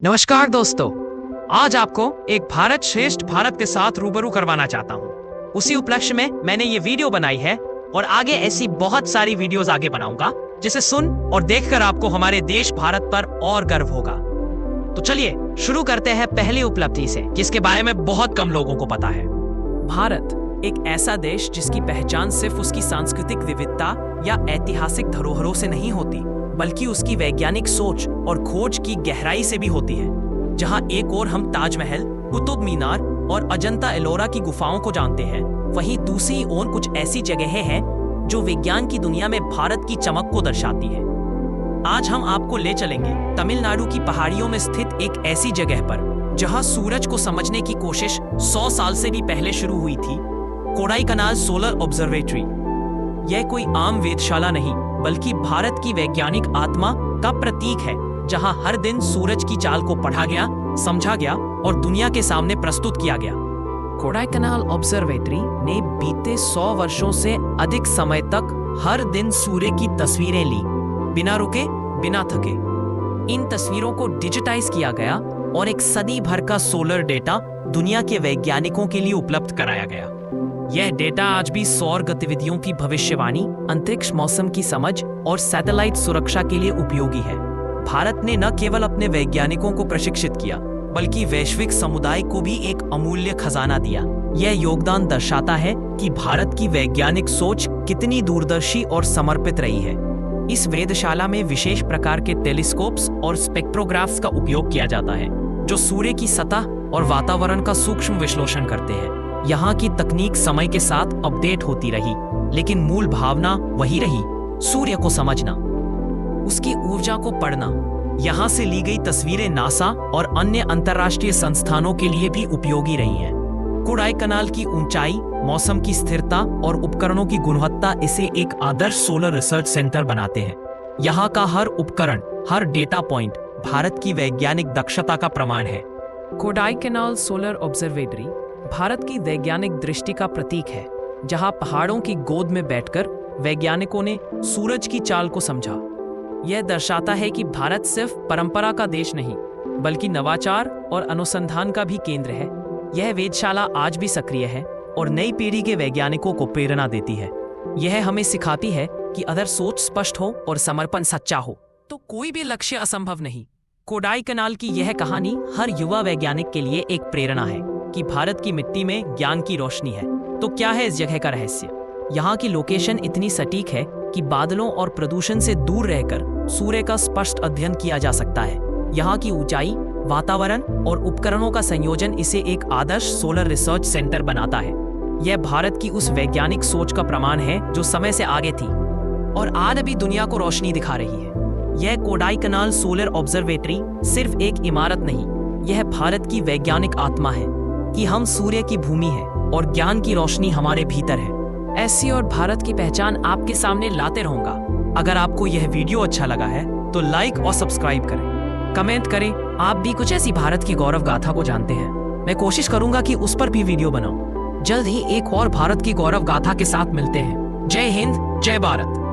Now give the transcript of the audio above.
नमस्कार दोस्तों। आज आपको एक भारत श्रेष्ठ भारत के साथ रूबरू करवाना चाहता हूँ। उसी उपलक्ष्य में मैंने ये वीडियो बनाई है और आगे ऐसी बहुत सारी वीडियोस आगे बनाऊंगा जिसे सुन और देखकर आपको हमारे देश भारत पर और गर्व होगा। तो चलिए शुरू करते हैं पहली उपलब्धि से, जिसके बारे में बहुत कम लोगों को पता है। भारत एक ऐसा देश जिसकी पहचान सिर्फ उसकी सांस्कृतिक विविधता या ऐतिहासिक धरोहरों से नहीं होती, बल्कि उसकी वैज्ञानिक सोच और खोज की गहराई से भी होती है। जहां एक ओर हम ताजमहल, कुतुब मीनार और अजंता एलोरा की गुफाओं को जानते हैं, वहीं दूसरी ओर कुछ ऐसी जगहें हैं जो विज्ञान की दुनिया में भारत की चमक को दर्शाती है। आज हम आपको ले चलेंगे तमिलनाडु की पहाड़ियों में स्थित एक ऐसी जगह पर जहां सूरज को समझने की कोशिश 100 साल से भी पहले शुरू हुई थी। Kodaikanal solar observatory. यह कोई आम वेधशाला नहीं, बल्कि भारत की वैज्ञानिक आत्मा का प्रतीक है, जहां हर दिन सूरज की चाल को पढ़ा गया, समझा गया और दुनिया के सामने प्रस्तुत किया गया। कोडाईकनाल ऑब्जर्वेटरी ने बीते 100 वर्षों से अधिक समय तक हर दिन सूर्य की तस्वीरें ली, बिना रुके, बिना थके। इन तस्वीरों को डिजिटाइज किया गया और एक सदी भर का सोलर डेटा दुनिया के वैज्ञानिकों के लिए उपलब्ध कराया गया। यह डेटा आज भी सौर गतिविधियों की भविष्यवाणी, अंतरिक्ष मौसम की समझ और सैटेलाइट सुरक्षा के लिए उपयोगी है। भारत ने न केवल अपने वैज्ञानिकों को प्रशिक्षित किया, बल्कि वैश्विक समुदाय को भी एक अमूल्य खजाना दिया। यह योगदान दर्शाता है कि भारत की वैज्ञानिक सोच कितनी दूरदर्शी और समर्पित रही है। इस वेधशाला में विशेष प्रकार के टेलीस्कोप्स और स्पेक्ट्रोग्राफ्स का उपयोग किया जाता है, जो सूर्य की सतह और वातावरण का सूक्ष्म विश्लेषण करते हैं। यहाँ की तकनीक समय के साथ अपडेट होती रही, लेकिन मूल भावना वही रही: सूर्य को समझना, उसकी ऊर्जा को पढ़ना। यहाँ से ली गई तस्वीरें नासा और अन्य अंतर्राष्ट्रीय संस्थानों के लिए भी उपयोगी रही हैं। कोडाईकनाल की ऊंचाई, मौसम की स्थिरता और उपकरणों की गुणवत्ता इसे एक आदर्श सोलर रिसर्च सेंटर बनाते हैं। यहाँ का हर उपकरण, हर डेटा पॉइंट भारत की वैज्ञानिक दक्षता का प्रमाण है। कोडाईकनाल सोलर ऑब्जर्वेटरी भारत की वैज्ञानिक दृष्टि का प्रतीक है, जहां पहाड़ों की गोद में बैठकर वैज्ञानिकों ने सूरज की चाल को समझा। यह दर्शाता है कि भारत सिर्फ परंपरा का देश नहीं, बल्कि नवाचार और अनुसंधान का भी केंद्र है। यह वेधशाला आज भी सक्रिय है और नई पीढ़ी के वैज्ञानिकों को प्रेरणा देती है। यह हमें सिखाती है कि अगर सोच स्पष्ट हो और समर्पण सच्चा हो, तो कोई भी लक्ष्य असंभव नहीं। कोडाईकनाल की यह कहानी हर युवा वैज्ञानिक के लिए एक प्रेरणा है कि भारत की मिट्टी में ज्ञान की रोशनी है। तो क्या है इस जगह का रहस्य? यहाँ की लोकेशन इतनी सटीक है कि बादलों और प्रदूषण से दूर रहकर सूर्य का स्पष्ट अध्ययन किया जा सकता है। यहाँ की ऊंचाई, वातावरण और उपकरणों का संयोजन इसे एक आदर्श सोलर रिसर्च सेंटर बनाता है। यह भारत की उस वैज्ञानिक सोच का प्रमाण है जो समय से आगे थी और आज भी दुनिया को रोशनी दिखा रही है। यह कोडाईकनाल सोलर ऑब्जर्वेटरी सिर्फ एक इमारत नहीं, यह भारत की वैज्ञानिक आत्मा है कि हम सूर्य की भूमि है और ज्ञान की रोशनी हमारे भीतर है। ऐसी और भारत की पहचान आपके सामने लाते रहूंगा। अगर आपको यह वीडियो अच्छा लगा है तो लाइक और सब्सक्राइब करें, कमेंट करें आप भी कुछ ऐसी भारत की गौरव गाथा को जानते हैं। मैं कोशिश करूंगा कि उस पर भी वीडियो बनाऊं। जल्द ही एक और भारत की गौरव गाथा के साथ मिलते हैं। जय हिंद, जय भारत।